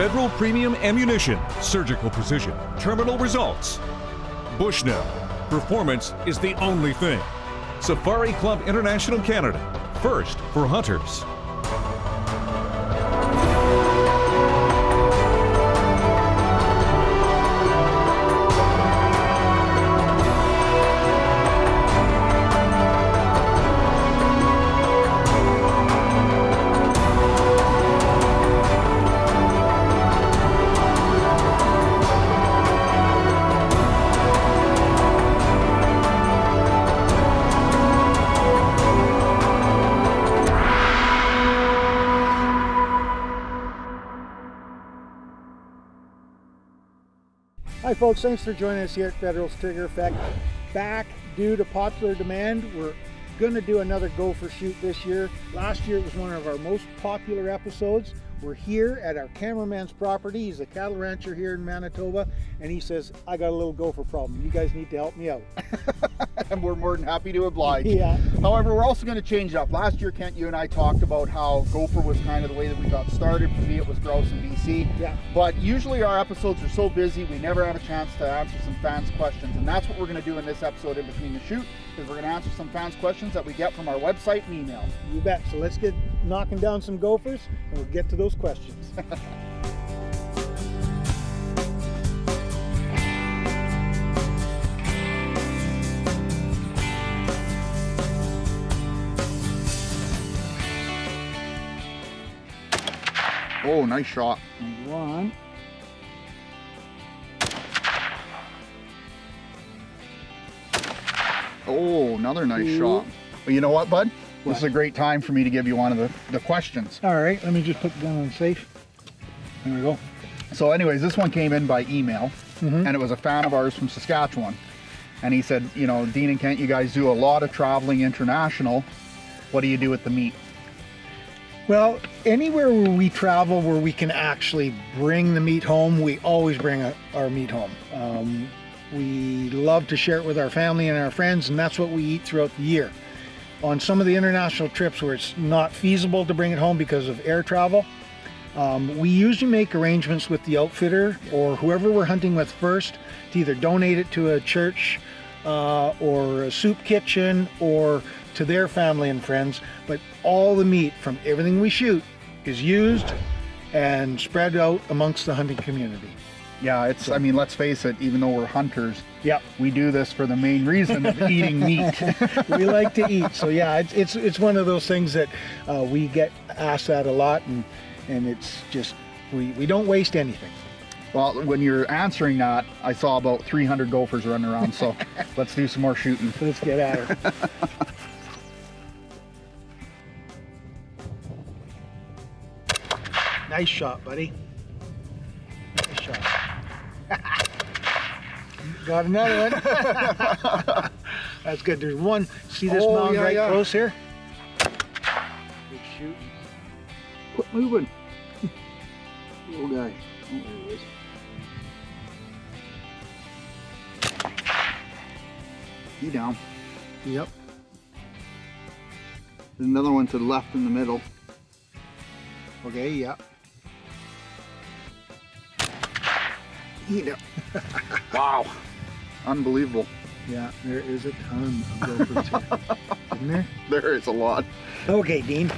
Federal Premium Ammunition, surgical precision, terminal results. Bushnell, performance is the only thing. Safari Club International Canada, first for hunters. Hi folks, thanks for joining us here at Federal's Trigger Effect. Back due to popular demand, we're going to do another gopher shoot this year. Last year it was one of our most popular episodes. We're here at our cameraman's property. He's a cattle rancher here in Manitoba, and he says, I got a little gopher problem. You guys need to help me out. And we're more than happy to oblige. Yeah. However, we're also going to change it up. Last year, Kent, you and I talked about how gopher was kind of the way that we got started. For me, it was grouse in BC. Yeah. But usually our episodes are so busy, we never have a chance to answer some fans' questions. And that's what we're going to do in this episode in between the shoot, is we're going to answer some fans' questions that we get from our website and email. You bet. So let's get knocking down some gophers, and we'll get to those questions. Oh, nice shot. Number one. Oh, another nice Two. shot. Well, you know what, bud? This is a great time for me to give you one of the questions. All right, let me just put the gun on safe. There we go. So anyways, this one came in by email, and it was a fan of ours from Saskatchewan. And he said, you know, Dean and Kent, you guys do a lot of traveling international. What do you do with the meat? Well, anywhere where we travel where we can actually bring the meat home, we always bring our meat home. We love to share it with our family and our friends, and that's what we eat throughout the year. On some of the international trips where it's not feasible to bring it home because of air travel, we usually make arrangements with the outfitter or whoever we're hunting with first to either donate it to a church or a soup kitchen or to their family and friends. But all the meat from everything we shoot is used and spread out amongst the hunting community. Yeah, it's, I mean, let's face it, even though we're hunters, Yeah, we do this for the main reason of eating meat. we like to eat. So yeah, it's one of those things that we get asked that a lot, and it's just, we don't waste anything. Well, when you're answering that, I saw about 300 gophers running around, so let's do some more shooting. Let's get at her. Nice shot, buddy. Nice shot. Got another one. That's good. There's one. See this mound right close here? Good shoot. Quit moving. Little guy. Oh, there he is. He down. Yep. There's another one to the left in the middle. Okay, yep. He down. Wow. Unbelievable. Yeah, there is a ton of gophers here. Isn't there? There is a lot. Okay, Dean.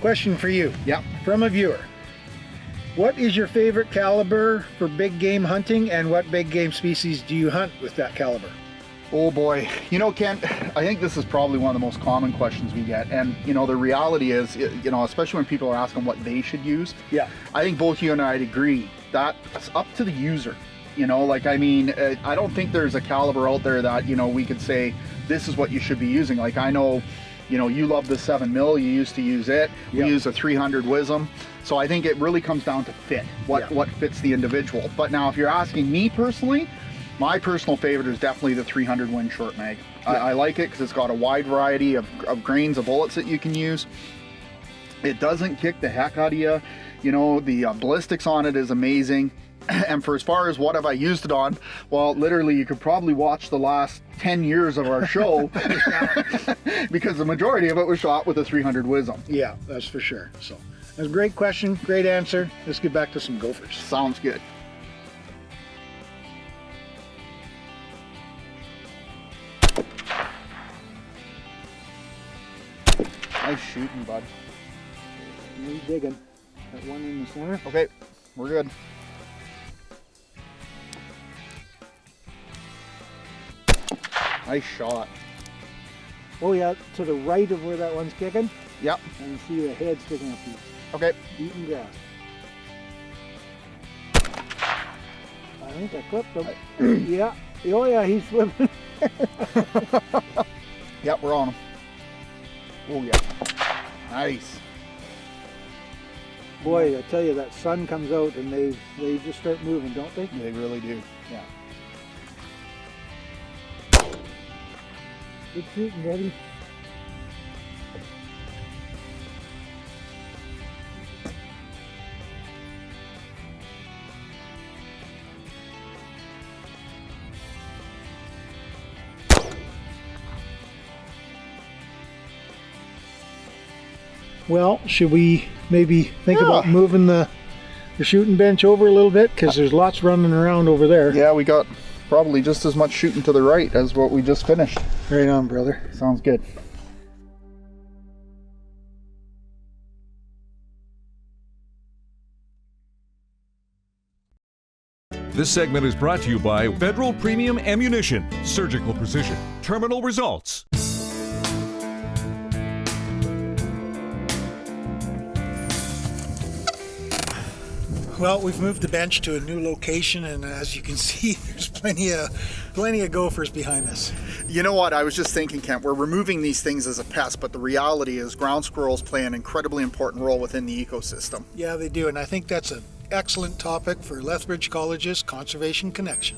Question for you. Yep. From a viewer. What is your favorite caliber for big game hunting, and what big game species do you hunt with that caliber? Oh boy, you know, Kent, I think this is probably one of the most common questions we get, and you know, the reality is, you know, especially when people are asking what they should use, Yeah. I think both you and I'd agree that's up to the user. You know, like, I mean, I don't think there's a caliber out there that, you know, we could say this is what you should be using. Like, I know, you know, you love the 7mm, you used to use it. Yep. We use a 300 Wisdom. So I think it really comes down to fit, what fits the individual. But now if you're asking me personally, my personal favorite is definitely the 300 Win Short Mag. Yeah. I like it because it's got a wide variety of grains of bullets that you can use. It doesn't kick the heck out of you. You know, the ballistics on it is amazing. And for as far as what have I used it on, well, literally you could probably watch the last 10 years of our show because the majority of it was shot with a 300 Wisdom. Yeah, that's for sure. So That's a great question, great answer. Let's get back to some gophers. Sounds good. Nice shooting, bud. Nice digging. That one in the center. Okay, we're good. Nice shot. Oh yeah, to the right of where that one's kicking. Yep. And see the head sticking up here. Okay. Eating grass. I think I clipped him. Yeah. Oh yeah, he's swimming. Yep, we're on him. Oh yeah. Nice. Boy, I tell you, that sun comes out and they just start moving, don't they? They really do. Yeah. Good shooting, Eddie. Well, should we maybe think about moving the shooting bench over a little bit? Because there's lots running around over there. Yeah, we got probably just as much shooting to the right as what we just finished. Right on, brother. Sounds good. This segment is brought to you by Federal Premium Ammunition, Surgical Precision, Terminal Results. Well, we've moved the bench to a new location, and as you can see, there's plenty of gophers behind us. You know what? I was just thinking, Kent, we're removing these things as a pest, but the reality is ground squirrels play an incredibly important role within the ecosystem. Yeah, they do, and I think that's an excellent topic for Lethbridge College's Conservation Connection.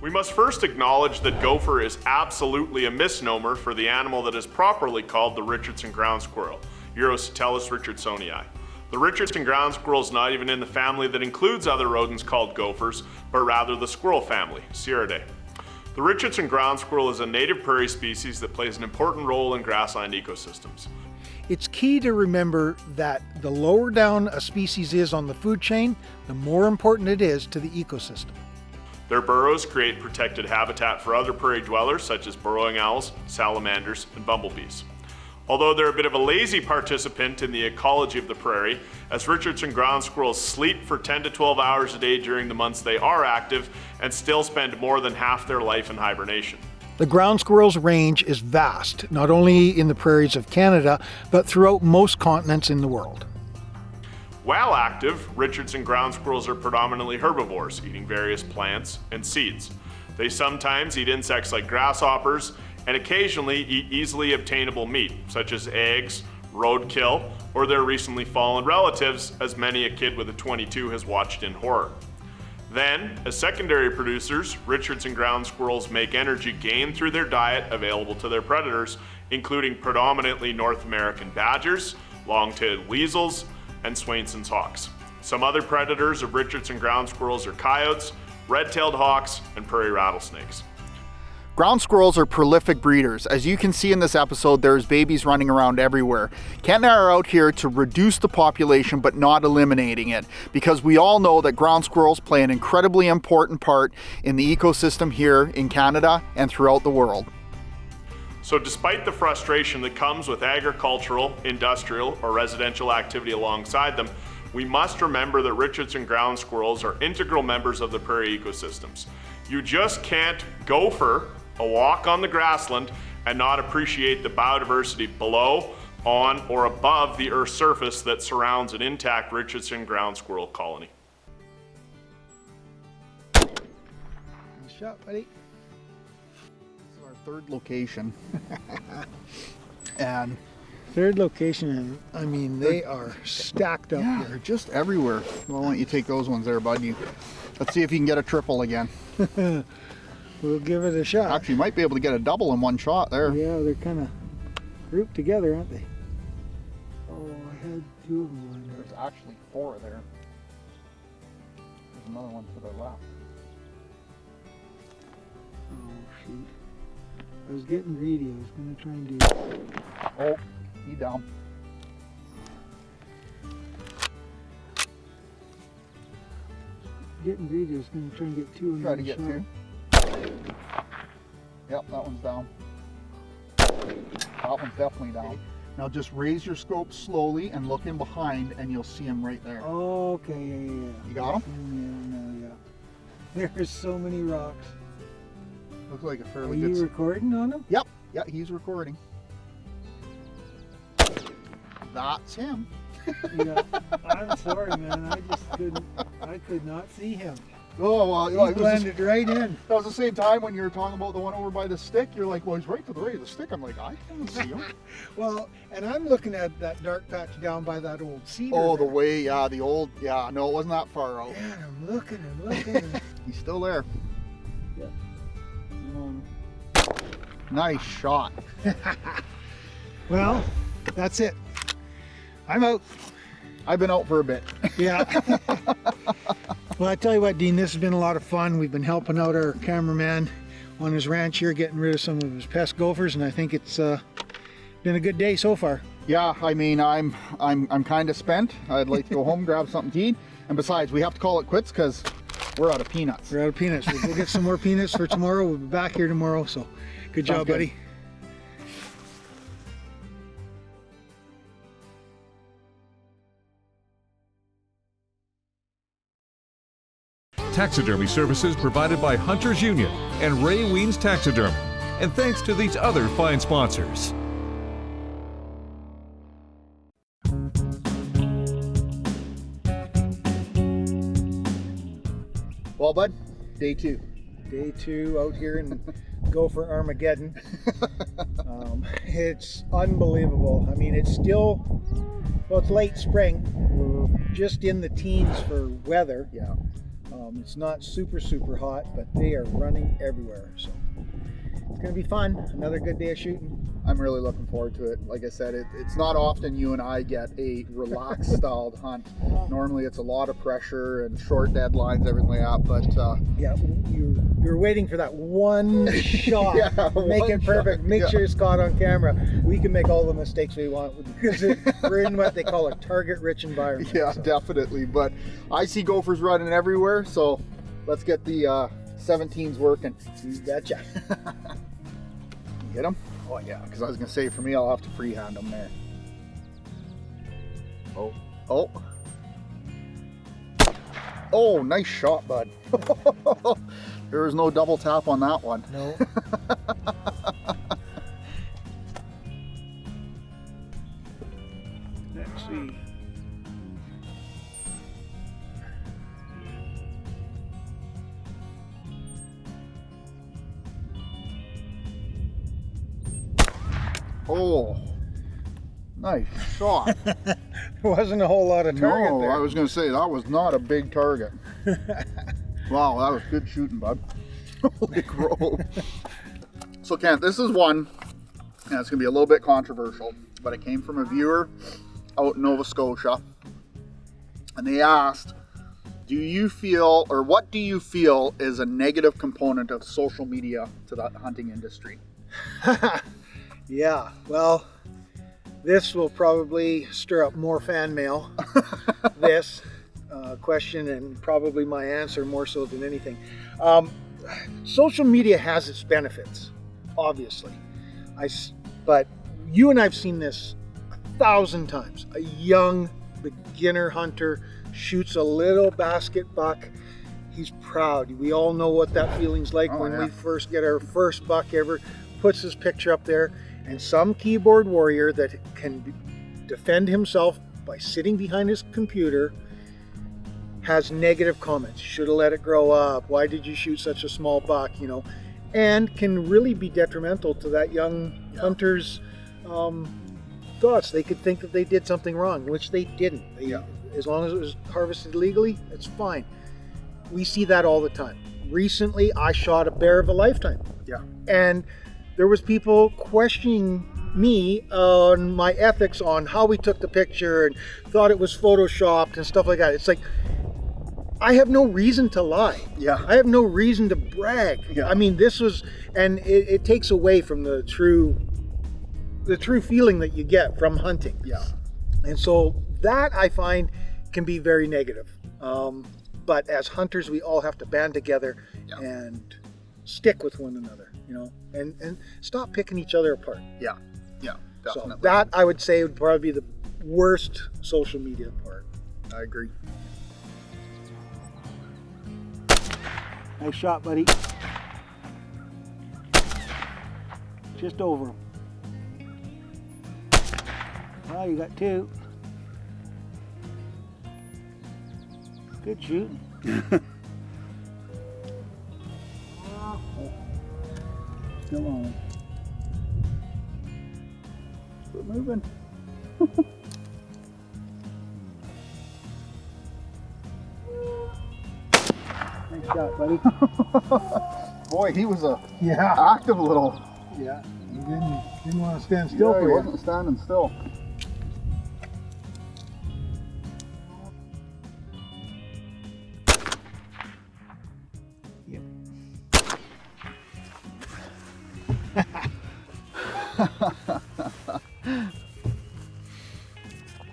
We must first acknowledge that gopher is absolutely a misnomer for the animal that is properly called the Richardson ground squirrel, Urositellus richardsonii. The Richardson ground squirrel is not even in the family that includes other rodents called gophers, but rather the squirrel family, Sciuridae. The Richardson ground squirrel is a native prairie species that plays an important role in grassland ecosystems. It's key to remember that the lower down a species is on the food chain, the more important it is to the ecosystem. Their burrows create protected habitat for other prairie dwellers such as burrowing owls, salamanders, and bumblebees. Although they're a bit of a lazy participant in the ecology of the prairie, as Richardson ground squirrels sleep for 10 to 12 hours a day during the months they are active and still spend more than half their life in hibernation. The ground squirrel's range is vast, not only in the prairies of Canada, but throughout most continents in the world. While active, Richardson ground squirrels are predominantly herbivores, eating various plants and seeds. They sometimes eat insects like grasshoppers, and occasionally eat easily obtainable meat, such as eggs, roadkill, or their recently fallen relatives, as many a kid with a .22 has watched in horror. Then, as secondary producers, Richardson ground squirrels make energy gained through their diet available to their predators, including predominantly North American badgers, long-tailed weasels, and Swainson's hawks. Some other predators of Richardson ground squirrels are coyotes, red-tailed hawks, and prairie rattlesnakes. Ground squirrels are prolific breeders. As you can see in this episode, there's babies running around everywhere. Kent and I are out here to reduce the population but not eliminating it, because we all know that ground squirrels play an incredibly important part in the ecosystem here in Canada and throughout the world. So despite the frustration that comes with agricultural, industrial, or residential activity alongside them, we must remember that Richardson ground squirrels are integral members of the prairie ecosystems. You just can't gopher a walk on the grassland and not appreciate the biodiversity below, on, or above the Earth's surface that surrounds an intact Richardson ground squirrel colony. Nice shot, buddy. This is our third location. And Third location, and I mean, they are stacked up yeah, here. they're just everywhere. Well, why don't you take those ones there, bud? Let's see if you can get a triple again. We'll give it a shot. Actually, you might be able to get a double in one shot there. Yeah, they're kind of grouped together, aren't they? Oh, I had two of them on there. There's actually four there. There's another one to the left. Oh, shoot. I was getting greedy. I was going to try and do... Oh, he down. getting greedy. I was going to try and get two. Try to get two. Yep, that one's down. That one's definitely down. Now just raise your scope slowly and look in behind, and you'll see him right there. Okay, yeah. You got him? Yeah. There's so many rocks. Looks like a Are fairly good. you recording on him? Yep, yeah, he's recording. That's him. Yeah. I'm sorry, man. I could not see him. Oh, well, He it was blended right in. that was the same time when you were talking about the one over by the stick. You're like, well, he's right to the right of the stick. I'm like, I can't see him. Well, and I'm looking at that dark patch down by that old cedar. Oh, the there. way, yeah, the old, yeah, no, it wasn't that far out. Man, I'm looking and looking. And He's still there. Yeah. Nice shot. well, that's it. I'm out. I've been out for a bit. Yeah. Well, I tell you what, Dean, this has been a lot of fun. We've been helping out our cameraman on his ranch here, getting rid of some of his pest gophers, and I think it's been a good day so far. Yeah, I mean, I'm kind of spent. I'd like to go home, grab something to eat, and besides, we have to call it quits because we're out of peanuts. We're out of peanuts. We'll go get some more peanuts for tomorrow. We'll be back here tomorrow. So, good Sounds job, good. buddy. Taxidermy services provided by Hunters Union and Ray Weens Taxidermy. And thanks to these other fine sponsors. Well, bud, day 2. Day 2 out here in Gopher Armageddon. It's unbelievable. I mean, it's still, well, it's late spring. We're just in the teens for weather. Yeah. It's not super hot, but they are running everywhere. So it's going to be fun. Another good day of shooting. I'm really looking forward to it. Like I said, it's not often you and I get a relaxed styled hunt. Normally it's a lot of pressure and short deadlines, everything like that, but Yeah, you're waiting for that one shot. Yeah, Make one it perfect. shot, Make yeah. sure it's caught on camera. We can make all the mistakes we want because we're in what they call a target-rich environment. yeah, so. definitely. But I see gophers running everywhere, so let's get the 17s working. You betcha. You get them? Oh yeah, because I was gonna say for me, I'll have to freehand them there. Oh. Oh, nice shot, bud. There was no double tap on that one. No. Let's see. Oh, nice shot. There wasn't a whole lot of target No, there. I was gonna say that was not a big target. Wow, that was good shooting, bud. Holy crow. So Kent, this is one, and it's gonna be a little bit controversial, but it came from a viewer out in Nova Scotia, and they asked, do you feel, or what do you feel is a negative component of social media to the hunting industry? Yeah, well, this will probably stir up more fan mail. This question and probably my answer more so than anything. Social media has its benefits, obviously. But you and I've seen this 1,000 times. A young beginner hunter shoots a little basket buck. He's proud. We all know what that feeling's like when we first get our first buck ever. Puts his picture up there, and some keyboard warrior that can defend himself by sitting behind his computer has negative comments. Should have let it grow up. Why did you shoot such a small buck? You know, and can really be detrimental to that young hunter's thoughts. They could think that they did something wrong, which they didn't. As long as it was harvested legally, it's fine. We see that all the time. Recently, I shot a bear of a lifetime. Yeah. And there was people questioning me on my ethics on how we took the picture and thought it was photoshopped and stuff like that. It's like, I have no reason to lie. Yeah. I have no reason to brag. Yeah. I mean, this was, and it takes away from the true feeling that you get from hunting. Yeah. And so that I find can be very negative. But as hunters, we all have to band together and stick with one another, you know, and stop picking each other apart. Yeah, definitely. So that, I would say, would probably be the worst social media part. I agree. Nice shot, buddy. Just over him. Well, you got two. Good shooting. Still on. Quit moving. Nice shot, buddy. Boy, he was a Yeah. active little. Yeah. You didn't want to stand still Yeah, for he you. wasn't standing still.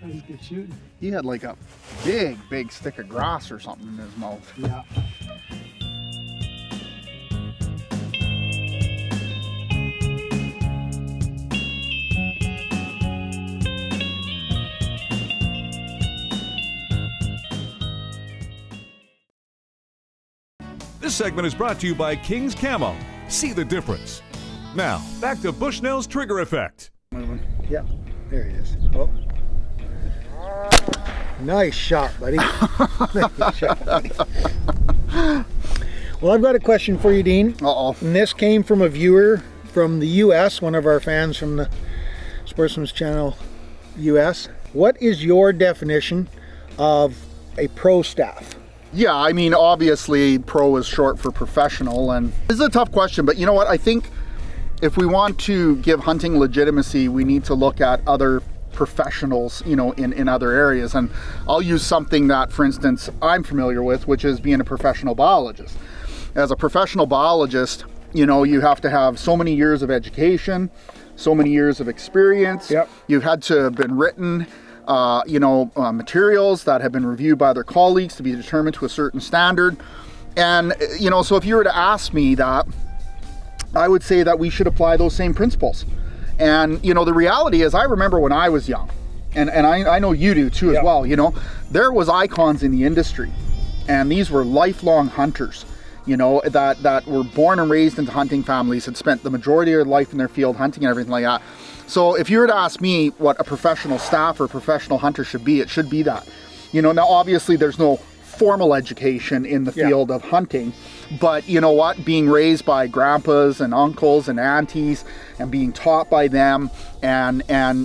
Pretty good shooting. He had like a big stick of grass or something in his mouth. Yeah. This segment is brought to you by King's Camo. See the difference. Now, back to Bushnell's trigger effect. Yeah. There he is. Oh. Nice shot, buddy. Nice shot, buddy. Well, I've got a question for you, Dean. Uh-oh. And this came from a viewer from the U.S., one of our fans from the Sportsman's Channel U.S. What is your definition of a pro staff? Yeah, I mean, obviously pro is short for professional, and this is a tough question, but you know what? I think if we want to give hunting legitimacy, we need to look at other professionals, you know, in other areas. And I'll use something that, for instance, I'm familiar with, which is being a professional biologist. As a professional biologist, you know, you have to have so many years of education, so many years of experience. Yep. You've had to have been written materials that have been reviewed by their colleagues to be determined to a certain standard. And, you know, so if you were to ask me that, I would say that we should apply those same principles. And, you know, the reality is I remember when I was young, and I know you do too as well, you know, there was icons in the industry, and these were lifelong hunters, you know, that were born and raised into hunting families, had spent the majority of their life in their field hunting and everything like that. So if you were to ask me what a professional staff or a professional hunter should be, it should be that. You know, now obviously there's no formal education in the field of hunting, but you know what, being raised by grandpas and uncles and aunties and being taught by them, and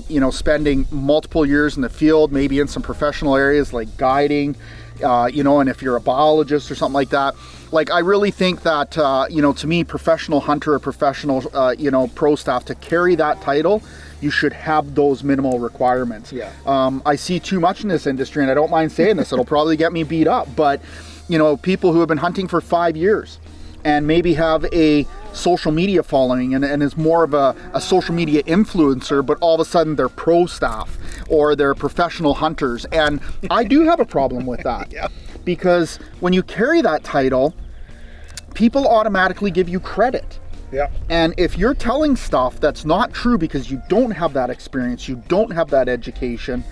you know, spending multiple years in the field, maybe in some professional areas like guiding, you know, and if you're a biologist or something like that, like I really think that you know, to me, professional hunter or professional you know, pro staff, to carry that title, you should have those minimal requirements. I see too much in this industry, and I don't mind saying this, it'll probably get me beat up, but you know, people who have been hunting for 5 years and maybe have a social media following and is more of a social media influencer, but all of a sudden they're pro staff or they're professional hunters. And I do have a problem with that. Because when you carry that title, people automatically give you credit. And if you're telling stuff that's not true because you don't have that experience, you don't have that education,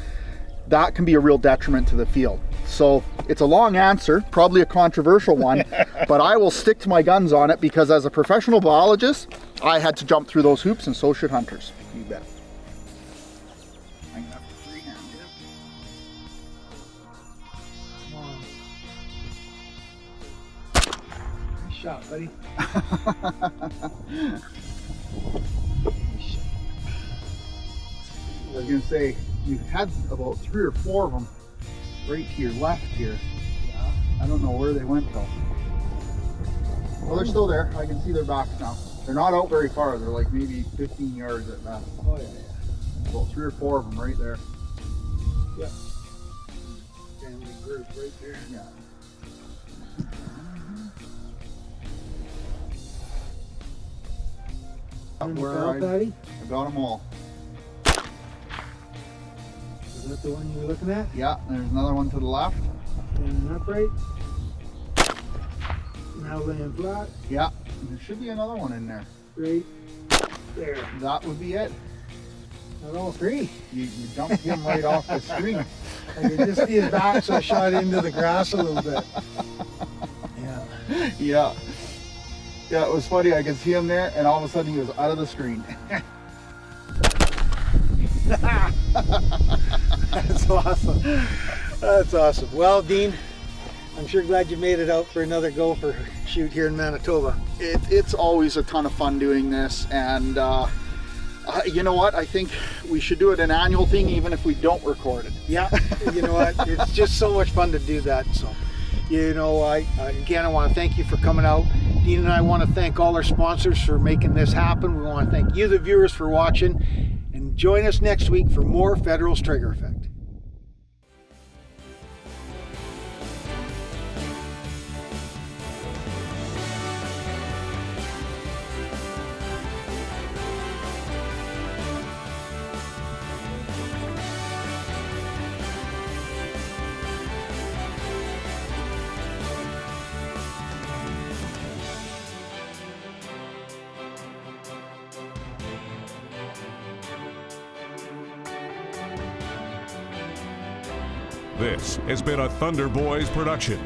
that can be a real detriment to the field. So it's a long answer, probably a controversial one, but I will stick to my guns on it because as a professional biologist, I had to jump through those hoops, and so should hunters. You bet. I'm gonna have to freehand it. Nice shot, buddy. I was gonna say, you had about 3 or 4 of them right to your left here. I don't know where they went though. Well, they're still there. I can see their backs now. They're not out very far. They're like maybe 15 yards at best. Oh yeah. About 3 or 4 of them right there. Yeah. Family group right there. Yeah. I got them all. Is that the one you were looking at? Yeah, there's another one to the left. Standing upright. Now laying flat, Yeah, there should be another one in there. right there. That would be it. Not all three. You dumped him right off the screen. I could just see his back, so I shot into the grass a little bit. Yeah. Yeah. Yeah, it was funny. I could see him there, and all of a sudden he was out of the screen. That's awesome. That's awesome. Well, Dean, I'm sure glad you made it out for another gopher shoot here in Manitoba. It's always a ton of fun doing this, and you know what? I think we should do it an annual thing, even if we don't record it. Yeah, you know what? It's just so much fun to do that. So, you know, I want to thank you for coming out. Dean and I want to thank all our sponsors for making this happen. We want to thank you, the viewers, for watching. And join us next week for more Federal's Trigger Effect. This has been a Thunder Boys production.